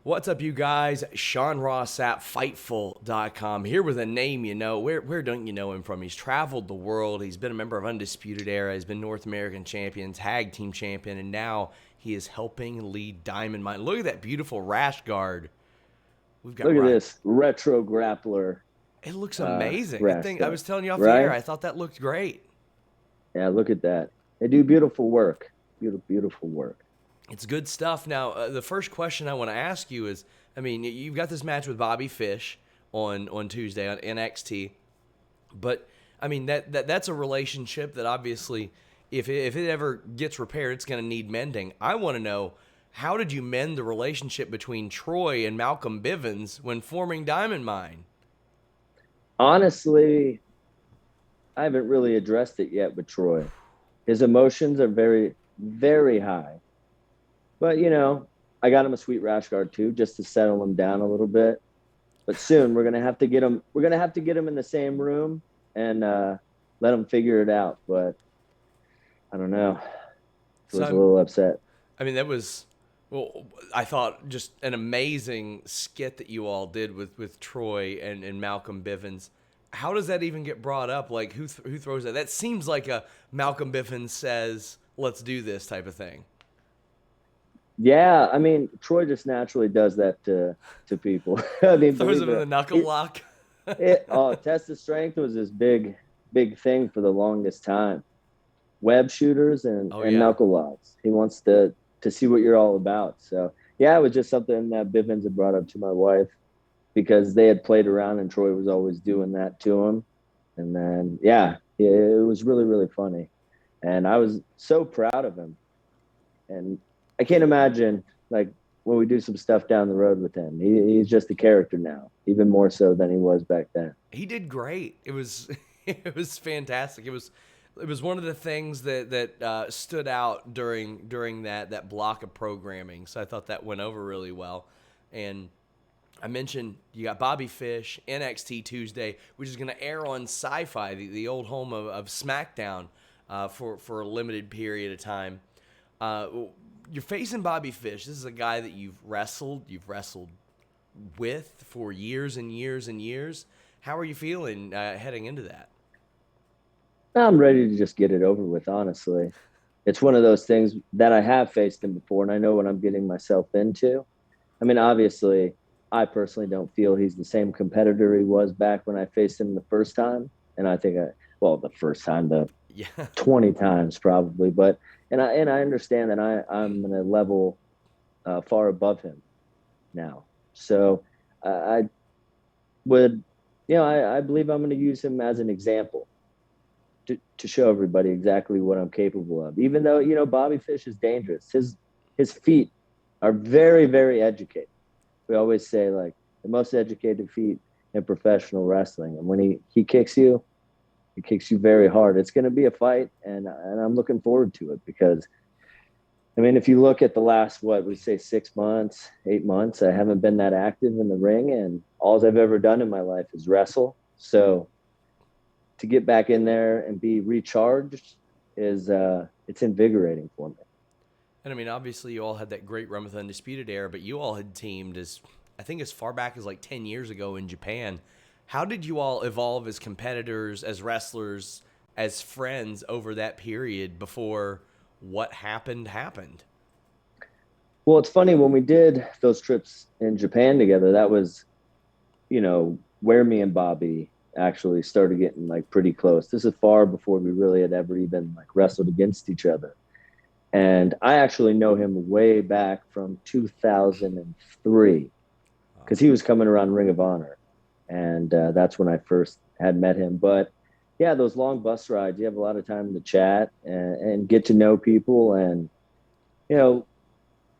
What's up, you guys? Sean Ross Sapp, Fightful.com, here with a name you know. Where don't you know him from? He's traveled the world. He's been a member of Undisputed Era. He's been North American champion, tag team champion, and now he is helping lead Diamond Mine. Look at that beautiful rash guard. We've got Look at this retro grappler. It looks amazing. I was telling you off the air, I thought that looked great. Yeah, look at that. They do beautiful work. Beautiful work. It's good stuff. Now, the first question I want to ask you is, I mean, you've got this match with Bobby Fish on Tuesday on NXT, but I mean that's a relationship that obviously, if it ever gets repaired, it's going to need mending. I want to know, how did you mend the relationship between Troy and Malcolm Bivens when forming Diamond Mine? Honestly, I haven't really addressed it yet with Troy. His emotions are very, very high. But, you know, I got him a sweet rash guard too, just to settle him down a little bit. But soon we're gonna have to get him. We're gonna have to get him in the same room and let him figure it out. But I don't know. I was a little upset. I mean, that was, well, I thought just an amazing skit that you all did with Troy and Malcolm Bivens. How does that even get brought up? Like, who throws that? That seems like a Malcolm Bivens says, "Let's do this" type of thing. Yeah, I mean, Troy just naturally does that to people. I mean, throws him in the knuckle lock. Test of strength was his big thing for the longest time. Web shooters and knuckle locks. He wants to see what you're all about. So yeah, it was just something that Bivens had brought up to my wife because they had played around and Troy was always doing that to him. And then it was really, really funny, and I was so proud of him. And I can't imagine, like, when we do some stuff down the road with him. He's just a character now, even more so than he was back then. He did great. It was fantastic. It was one of the things that stood out during that block of programming. So I thought that went over really well. And I mentioned you got Bobby Fish, NXT Tuesday, which is going to air on SyFy, the old home of SmackDown, for a limited period of time. You're facing Bobby Fish. This is a guy that you've wrestled with for years and years and years. How are you feeling heading into that? I'm ready to just get it over with, honestly. It's one of those things that I have faced him before, and I know what I'm getting myself into. I mean, obviously, I personally don't feel he's the same competitor he was back when I faced him the first time. And I think, the first time, 20 times probably, but and I understand that I'm in a level far above him now. So I believe I'm going to use him as an example to show everybody exactly what I'm capable of. Even though, you know, Bobby Fish is dangerous. His feet are very, very educated. We always say, like, the most educated feet in professional wrestling. And when he kicks you, it kicks you very hard. It's going to be a fight, and I'm looking forward to it because, I mean, if you look at the last, 6 months, 8 months, I haven't been that active in the ring, and all I've ever done in my life is wrestle. So to get back in there and be recharged is it's invigorating for me. And I mean, obviously, you all had that great run with Undisputed Era, but you all had teamed as far back as like 10 years ago in Japan. How did you all evolve as competitors, as wrestlers, as friends over that period before what happened? Well, it's funny, when we did those trips in Japan together, that was, you know, where me and Bobby actually started getting, like, pretty close. This is far before we really had ever even, like, wrestled against each other. And I actually know him way back from 2003 because he was coming around Ring of Honor. And that's when I first had met him. But yeah, those long bus rides, you have a lot of time to chat and get to know people. And, you know,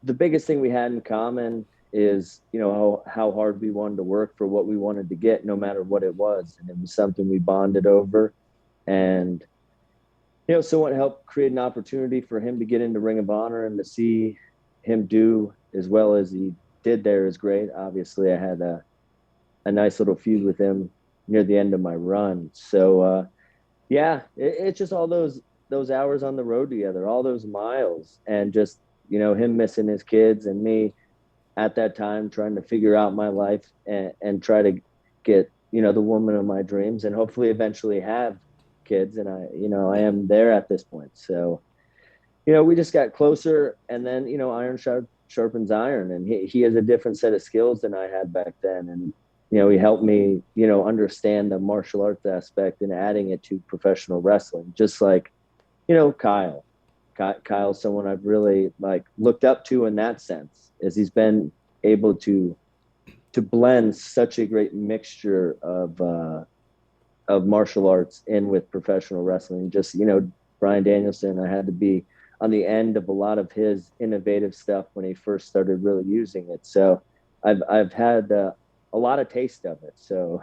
the biggest thing we had in common is, you know, how hard we wanted to work for what we wanted to get, no matter what it was. And it was something we bonded over. And, you know, so what helped create an opportunity for him to get into Ring of Honor and to see him do as well as he did there is great. Obviously, I had a nice little feud with him near the end of my run. So, it's just all those hours on the road together, all those miles, and just, you know, him missing his kids and me at that time trying to figure out my life and try to get, the woman of my dreams and hopefully eventually have kids. And I am there at this point. So, we just got closer, and then, iron sharpens iron, and he has a different set of skills than I had back then. And, he helped me, understand the martial arts aspect and adding it to professional wrestling, just like, Kyle. Kyle's someone I've really looked up to in that sense, as he's been able to blend such a great mixture of martial arts in with professional wrestling. Just, Bryan Danielson, I had to be on the end of a lot of his innovative stuff when he first started really using it. So I've had a lot of taste of it. So,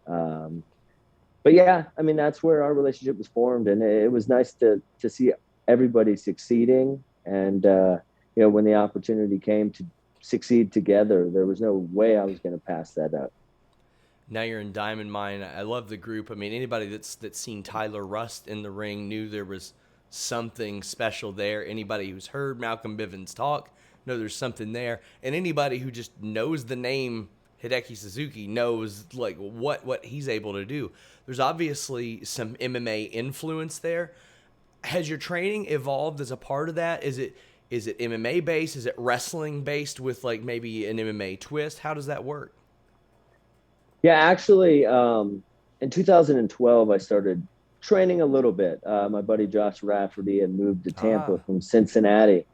but yeah, I mean, that's where our relationship was formed, and it was nice to see everybody succeeding. And, when the opportunity came to succeed together, there was no way I was going to pass that up. Now you're in Diamond Mine. I love the group. I mean, anybody that's seen Tyler Rust in the ring knew there was something special there. Anybody who's heard Malcolm Bivens talk know there's something there. And anybody who just knows the name Hideki Suzuki knows what he's able to do. There's obviously some MMA influence there. Has your training evolved as a part of that? Is it MMA based? Is it wrestling based with maybe an MMA twist? How does that work? Yeah, actually, in 2012, I started training a little bit. My buddy Josh Rafferty had moved to Tampa from Cincinnati,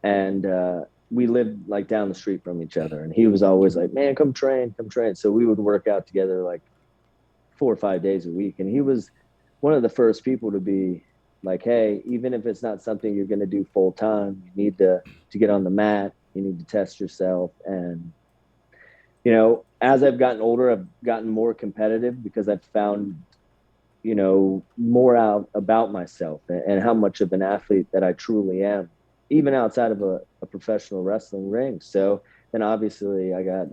and we lived down the street from each other. And he was always like, "Man, come train." So we would work out together 4 or 5 days a week. And he was one of the first people to be like, "Hey, even if it's not something you're going to do full time, you need to get on the mat. You need to test yourself." And as I've gotten older, I've gotten more competitive because I've found, more out about myself and how much of an athlete that I truly am, even outside of a professional wrestling ring. So then obviously I got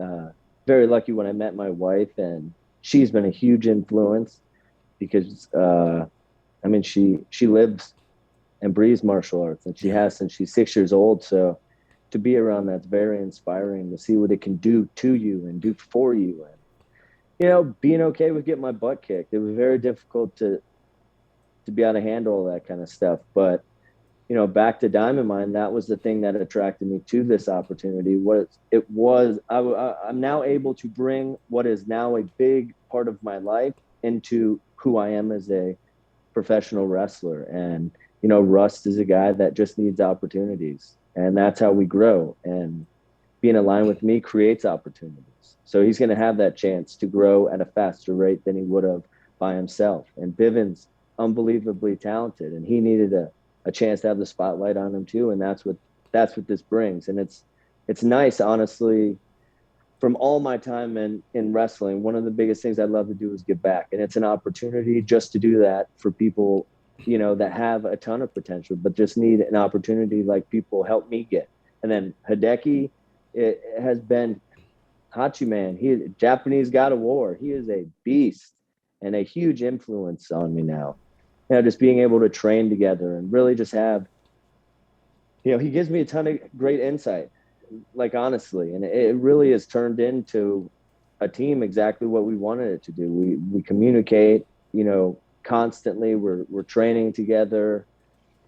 very lucky when I met my wife, and she's been a huge influence because, she lives and breathes martial arts, and she has since she's 6 years old. So to be around that's very inspiring, to see what it can do to you and do for you. And, being okay with getting my butt kicked. It was very difficult to be able to handle all that kind of stuff. But, back to Diamond Mine, that was the thing that attracted me to this opportunity. I'm now able to bring what is now a big part of my life into who I am as a professional wrestler. And, Rust is a guy that just needs opportunities. And that's how we grow. And being aligned with me creates opportunities. So he's going to have that chance to grow at a faster rate than he would have by himself. And Bivens, unbelievably talented, and he needed a chance to have the spotlight on him too. And that's what this brings. And it's nice, honestly, from all my time in wrestling, one of the biggest things I'd love to do is give back. And it's an opportunity just to do that for people, that have a ton of potential, but just need an opportunity like people help me get. And then Hideki, it has been Hachiman. He is Japanese God of War. He is a beast and a huge influence on me now. Just being able to train together and really just have, he gives me a ton of great insight, honestly. And it really has turned into a team exactly what we wanted it to do. We communicate, constantly. We're training together.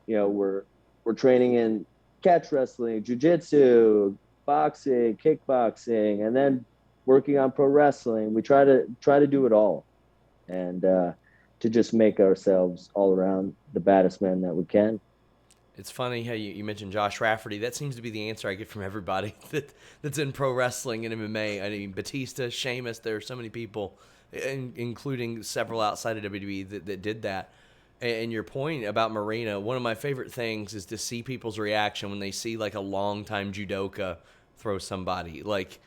We're training in catch wrestling, jiu-jitsu, boxing, kickboxing, and then working on pro wrestling. We try to do it all, and to just make ourselves all around the baddest men that we can. It's funny how you mentioned Josh Rafferty. That seems to be the answer I get from everybody that's in pro wrestling and MMA. I mean, Batista, Sheamus, there are so many people, including several outside of WWE that did that. And your point about Marina, one of my favorite things is to see people's reaction when they see a longtime judoka throw somebody. Like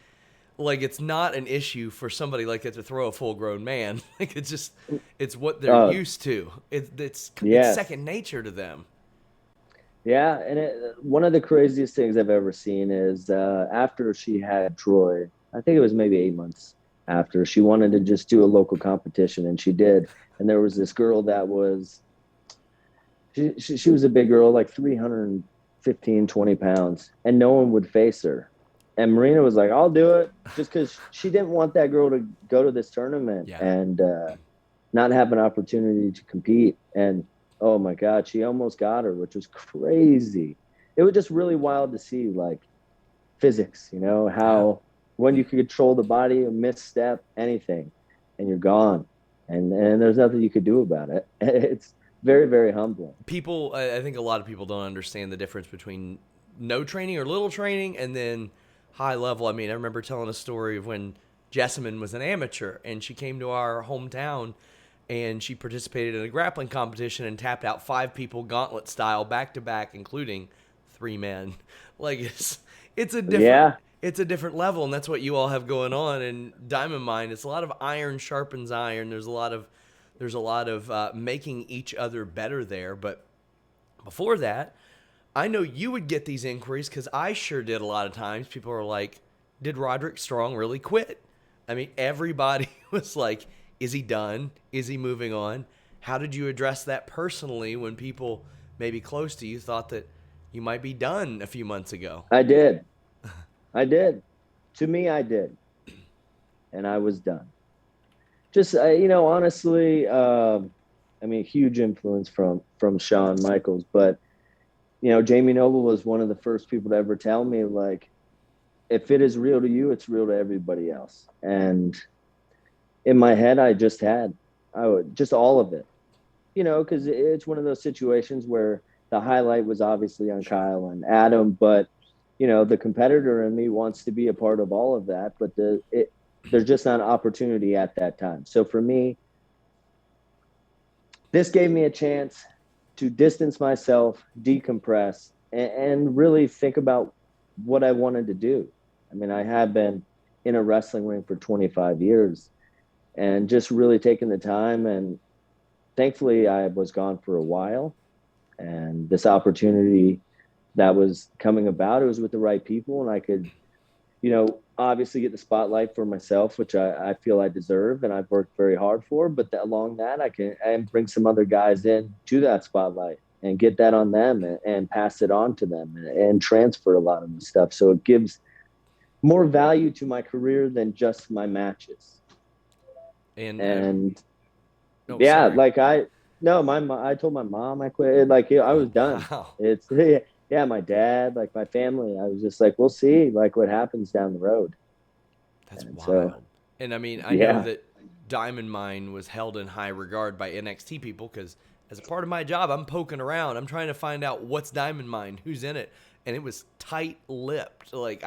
it's not an issue for somebody like that to throw a full-grown man. It's what they're used to. It's second nature to them. Yeah, and one of the craziest things I've ever seen is after she had Troy, I think it was maybe 8 months after, she wanted to just do a local competition, and she did. And there was this girl that was, she was a big girl, 315, 20 pounds, and no one would face her. And Marina was like, I'll do it, just because she didn't want that girl to go to this tournament Yeah. and not have an opportunity to compete. And oh my God, she almost got her, which was crazy. It was just really wild to see, like, physics, Yeah. how when you can control the body, a misstep, anything, and you're gone. And there's nothing you could do about it. It's very, very humbling. People, I think a lot of people don't understand the difference between no training or little training and then high level. I mean, I remember telling a story of when Jessamine was an amateur and she came to our hometown and she participated in a grappling competition and tapped out 5 people gauntlet style back to back, including 3 men. Like it's a different Yeah, it's a different level, and that's what you all have going on in Diamond Mine. It's a lot of iron sharpens iron. There's a lot of making each other better there. But before that, I know you would get these inquiries because I sure did a lot of times. People are like, "Did Roderick Strong really quit?" I mean, everybody was like, "Is he done? Is he moving on?" How did you address that personally when people maybe close to you thought that you might be done a few months ago? I did. I did. To me, I did. And I was done. Just, honestly, I mean, huge influence from Shawn Michaels. But, Jamie Noble was one of the first people to ever tell me, like, if it is real to you, it's real to everybody else. And in my head, I would just all of it, because it's one of those situations where the highlight was obviously on Kyle and Adam, but the competitor in me wants to be a part of all of that, but there's just not an opportunity at that time. So for me, this gave me a chance to distance myself, decompress, and really think about what I wanted to do. I mean, I have been in a wrestling ring for 25 years and just really taking the time. And thankfully, I was gone for a while. And this opportunity that was coming about, it was with the right people. And I could, obviously get the spotlight for myself, which I feel I deserve and I've worked very hard for. But along that, I can and bring some other guys in to that spotlight and get that on them and pass it on to them and transfer a lot of the stuff. So it gives more value to my career than just my matches. And And oh, yeah, sorry. like I told my mom I quit. Like I was done. Wow. It's yeah, my dad, like my family. I was just like, we'll see, like what happens down the road. That's And so wild. And I mean, I know yeah, that Diamond Mine was held in high regard by NXT people because as a part of my job, I'm poking around. I'm trying to find out what's Diamond Mine, who's in it, and it was tight-lipped. Like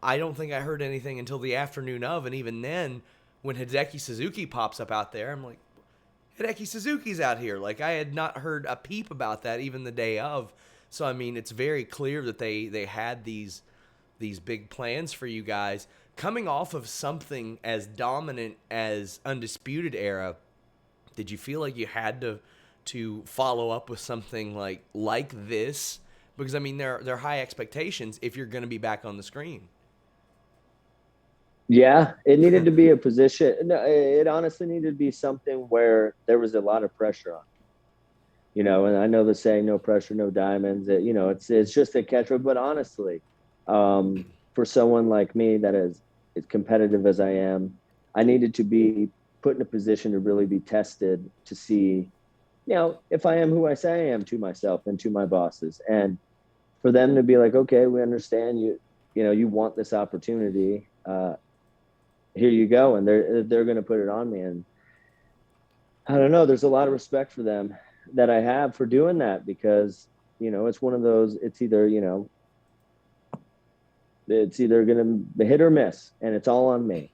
I don't think I heard anything until the afternoon of, and even then, when Hideki Suzuki pops up out there, I'm like, Hideki Suzuki's out here. Like I had not heard a peep about that even the day of. So I mean, it's very clear that they had these big plans for you guys coming off of something as dominant as Undisputed Era. Did you feel like you had to follow up with something like this? Because I mean, they're high expectations if you're going to be back on the screen. yeah, it needed to be a position. No, it honestly needed to be something where there was a lot of pressure on. And I know the saying, "No pressure, no diamonds." It's just a catchword. But honestly, for someone like me that is as competitive as I am, I needed to be put in a position to really be tested to see, if I am who I say I am to myself and to my bosses, and for them to be like, "Okay, we understand you. You want this opportunity. Here you go," and they're going to put it on me, and I don't know. There's a lot of respect for them that I have for doing that because it's one of those. It's either gonna hit or miss, and it's all on me.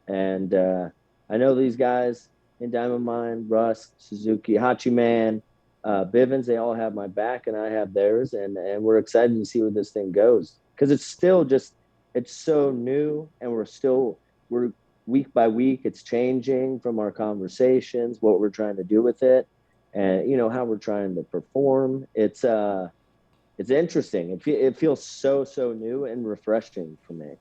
And I know these guys in Diamond Mine, Russ, Suzuki, Hachi Man, Bivens. They all have my back, and I have theirs, and we're excited to see where this thing goes because it's still just it's so new, and we're week by week, it's changing from our conversations, what we're trying to do with it, and how we're trying to perform. It's interesting. It feels so new and refreshing for me.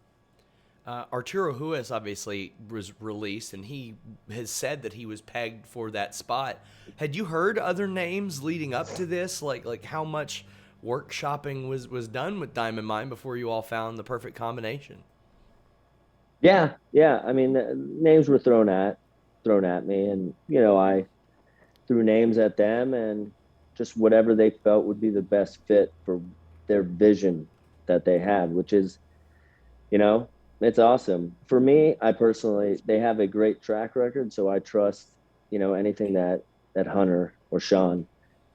Arturo Huas obviously was released, and he has said that he was pegged for that spot. Had you heard other names leading up to this? Like how much workshopping was done with Diamond Mine before you all found the perfect combination. Yeah, yeah. I mean, names were thrown at me, and I threw names at them, and just whatever they felt would be the best fit for their vision that they had, which is, you know, it's awesome. For me, I personally, they have a great track record, so I trust, anything that Hunter or Sean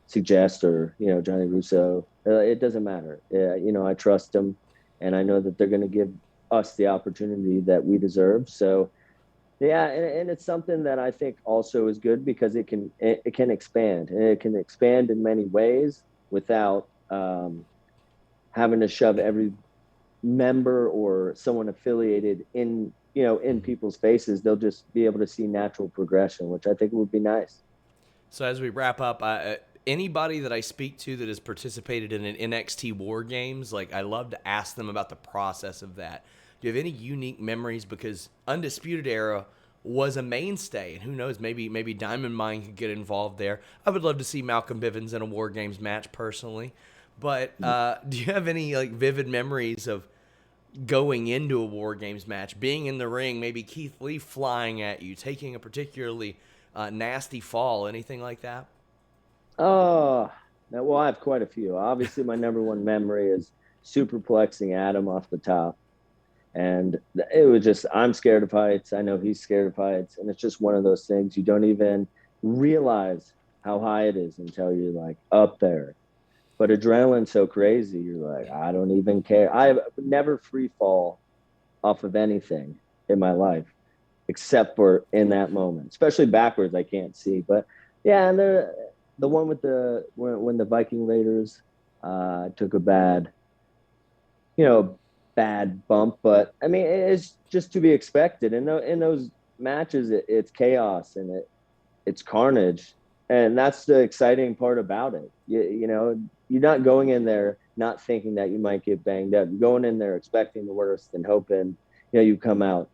suggest, or Johnny Russo. It doesn't matter. I trust them, and I know that they're going to give us the opportunity that we deserve. So yeah, and it's something that I think also is good because it can expand, and it can expand in many ways without having to shove every member or someone affiliated in people's faces. They'll just be able to see natural progression, which I think would be nice. So as we wrap up, anybody that I speak to that has participated in an NXT WarGames, like I love to ask them about the process of that. Do you have any unique memories? Because Undisputed Era was a mainstay, and who knows, maybe Diamond Mine could get involved there. I would love to see Malcolm Bivens in a WarGames match personally. But do you have any like vivid memories of going into a WarGames match, being in the ring, maybe Keith Lee flying at you, taking a particularly nasty fall, anything like that? Oh, well, I have quite a few. Obviously, my number one memory is superplexing Adam off the top. And it was just, I'm scared of heights. I know he's scared of heights. And it's just one of those things you don't even realize how high it is until you're like up there. But adrenaline's so crazy. You're like, I don't even care. I've never free fall off of anything in my life, except for in that moment, especially backwards. I can't see, but yeah. And the one with when the Viking Raiders took a you know, bad bump, but I mean, it's just to be expected. And in those matches, it's chaos, and it's carnage, and that's the exciting part about it. You're not going in there not thinking that you might get banged up. You're going in there expecting the worst and hoping you come out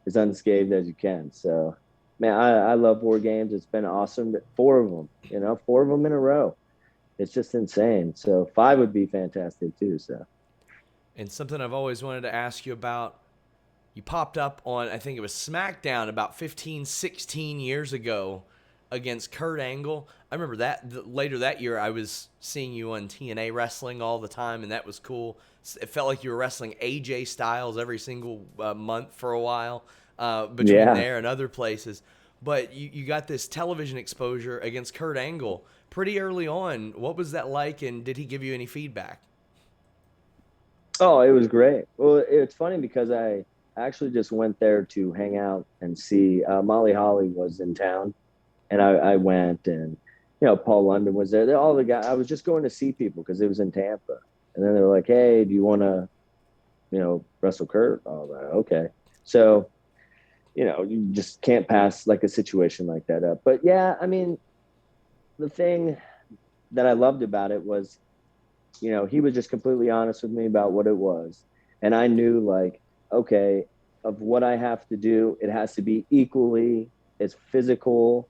as unscathed as you can. So, man, I love WarGames. It's been awesome. 4 of them, 4 of them in a row. It's just insane. So 5 would be fantastic too. So. And something I've always wanted to ask you about, you popped up on, I think it was SmackDown about 15, 16 years ago against Kurt Angle. I remember that later that year I was seeing you on TNA wrestling all the time, and that was cool. It felt like you were wrestling AJ Styles every single month for a while between Yeah. there and other places. But you got this television exposure against Kurt Angle pretty early on. What was that like, and did he give you any feedback? Oh, it was great. Well, it's funny because I actually just went there to hang out and see. Molly Holly was in town, and I went, and Paul London was there. All the guys. I was just going to see people because it was in Tampa, and then they were like, "Hey, do you want to wrestle Kurt?" I was like, "Okay." So you just can't pass like a situation like that up. But yeah, I mean, the thing that I loved about it was he was just completely honest with me about what it was. And I knew, like, okay, of what I have to do, it has to be equally as physical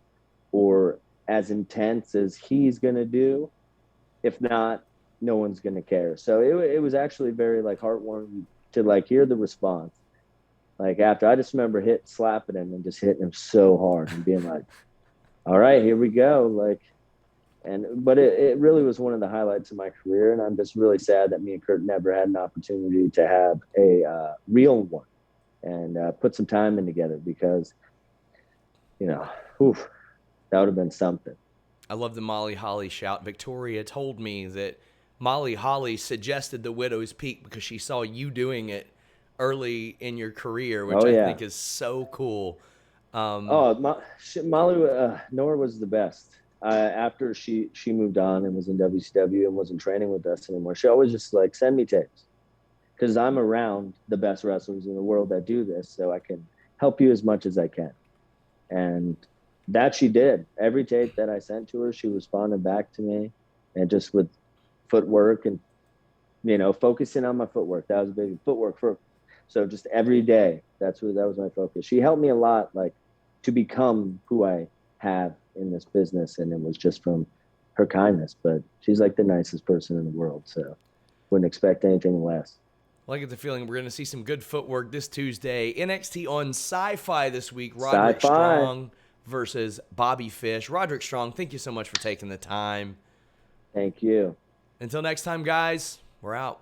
or as intense as he's going to do. If not, no one's going to care. So it was actually very like heartwarming to like hear the response. Like after I just remember slapping him and just hitting him so hard and being like, all right, here we go. Like, but it really was one of the highlights of my career, and I'm just really sad that me and Kurt never had an opportunity to have a real one and put some time in together because oof, that would have been something. I love the Molly Holly shout. Victoria told me that Molly Holly suggested the Widow's Peak because she saw you doing it early in your career, which Oh I yeah. think is so cool. Oh, Molly Nora was the best. After she moved on and was in WCW and wasn't training with us anymore, she always just like send me tapes because I'm around the best wrestlers in the world that do this, so I can help you as much as I can. And that she did. Every tape that I sent to her, she responded back to me, and just with footwork and focusing on my footwork. That was big footwork for. So just every day, that was my focus. She helped me a lot, like to become who I have in this business, and it was just from her kindness, but she's like the nicest person in the world. So wouldn't expect anything less. Well, I get the feeling we're going to see some good footwork this Tuesday. NXT on SyFy this week. Roderick SyFy. Strong versus Bobby Fish. Roderick Strong, thank you so much for taking the time. Thank you. Until next time, guys, we're out.